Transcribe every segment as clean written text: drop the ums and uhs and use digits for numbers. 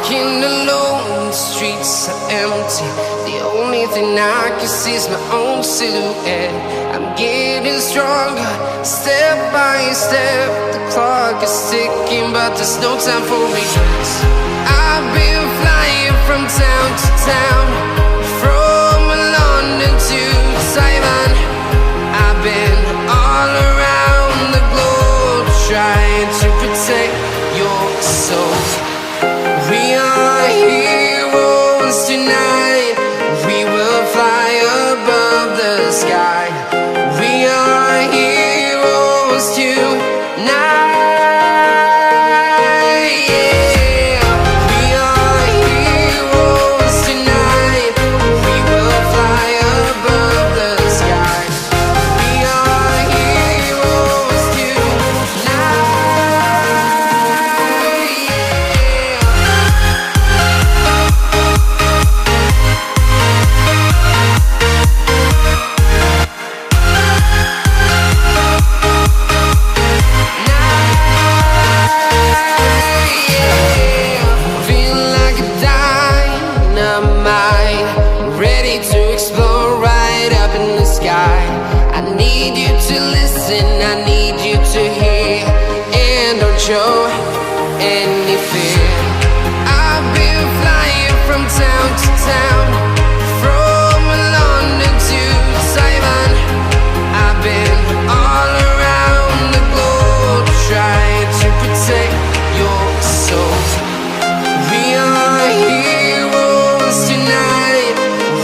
walking alone, the streets are empty. The only thing I can see is my own silhouette. I'm getting stronger, step by step. The clock is ticking, but there's no time for regrets. I've been flying from town to town, from London to Taiwan. I've been all around the globe, trying to protect your soul. We are heroes tonight. We will fly above the sky. We are heroes tonight. Yeah. We are heroes tonight. We will fly above the sky. We are heroes tonight. I need you to listen, I need you to hear, and don't show any fear. I've been flying from town to town, from London to Taiwan. I've been all around the globe, trying to protect your soul. We are heroes tonight.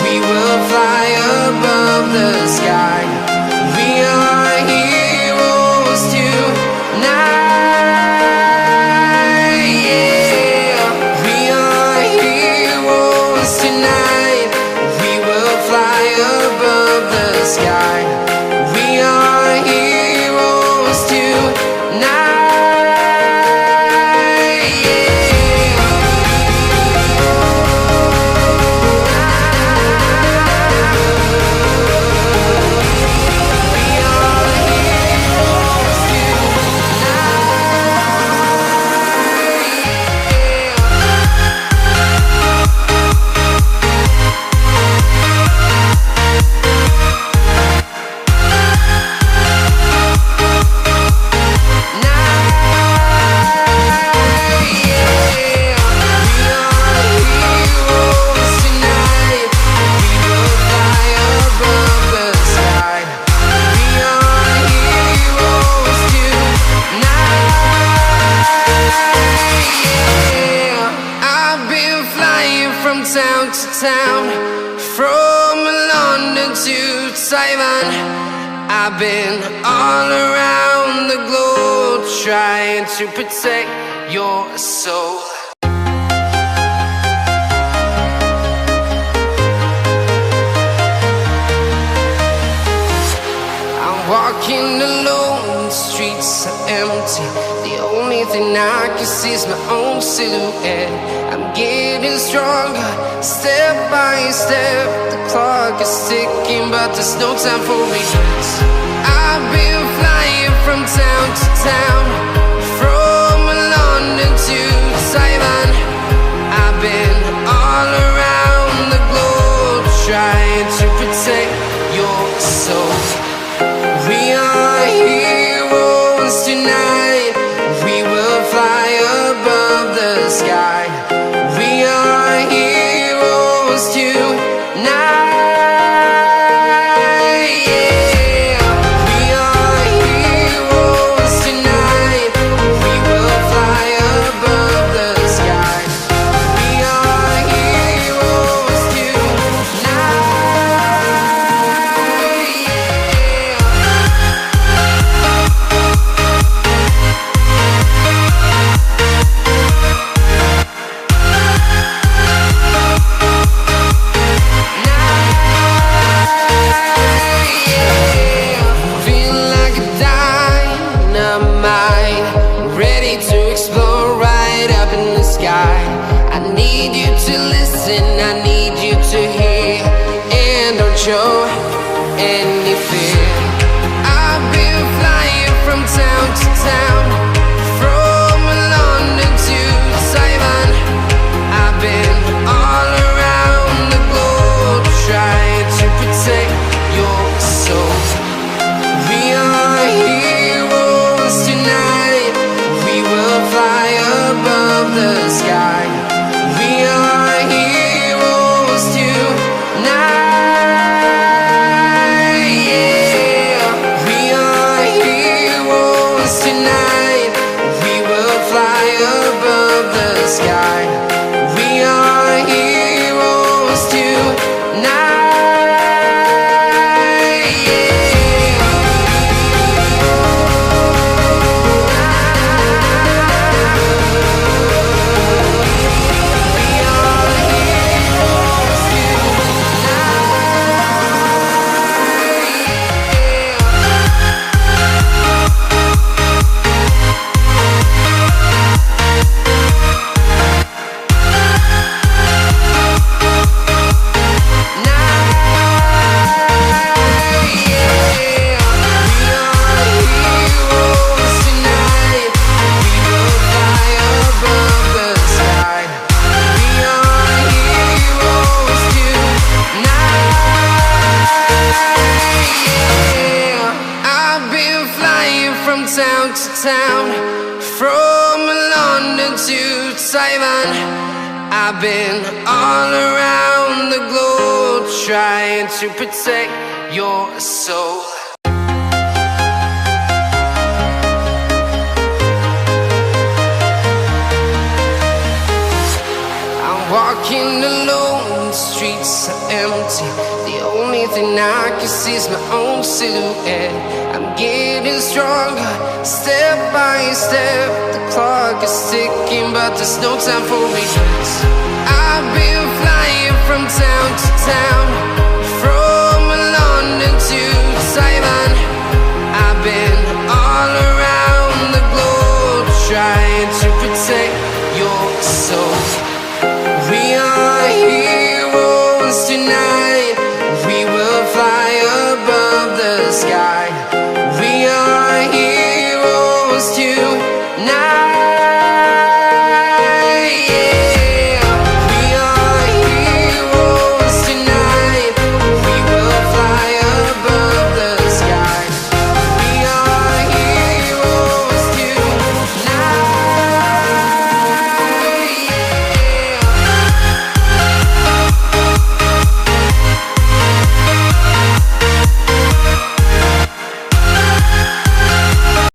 We will fly above the sky. We are heroes tonight. Yeah. We are heroes tonight. We will fly above the sky. We are heroes tonight. Town to town, from London to Taiwan. I've been all around the globe, trying to protect your soul. I'm walking alone, the streets are empty. The only thing I can see is my own silhouette. I'm getting stronger, step by step. The clock is ticking, but there's no time for regrets. I've been flying from town to town, from London to Taiwan. I've been all around the globe, trying to protect your soul. We are heroes tonight. We will fly above the sky. We are heroes tonight. Yeah. We are heroes tonight. We will fly above the sky. We are heroes tonight. I need you to listen, I need you to hear, and don't show any fear. I've been flying from town to town, from London to Taiwan. town to town, from London to Taiwan. I've been all around the globe trying to protect your soul. Walking alone, the streets are empty. The only thing I can see is my own silhouette. I'm getting stronger, step by step. The clock is ticking, but there's no time for regrets. I've been flying from town to town,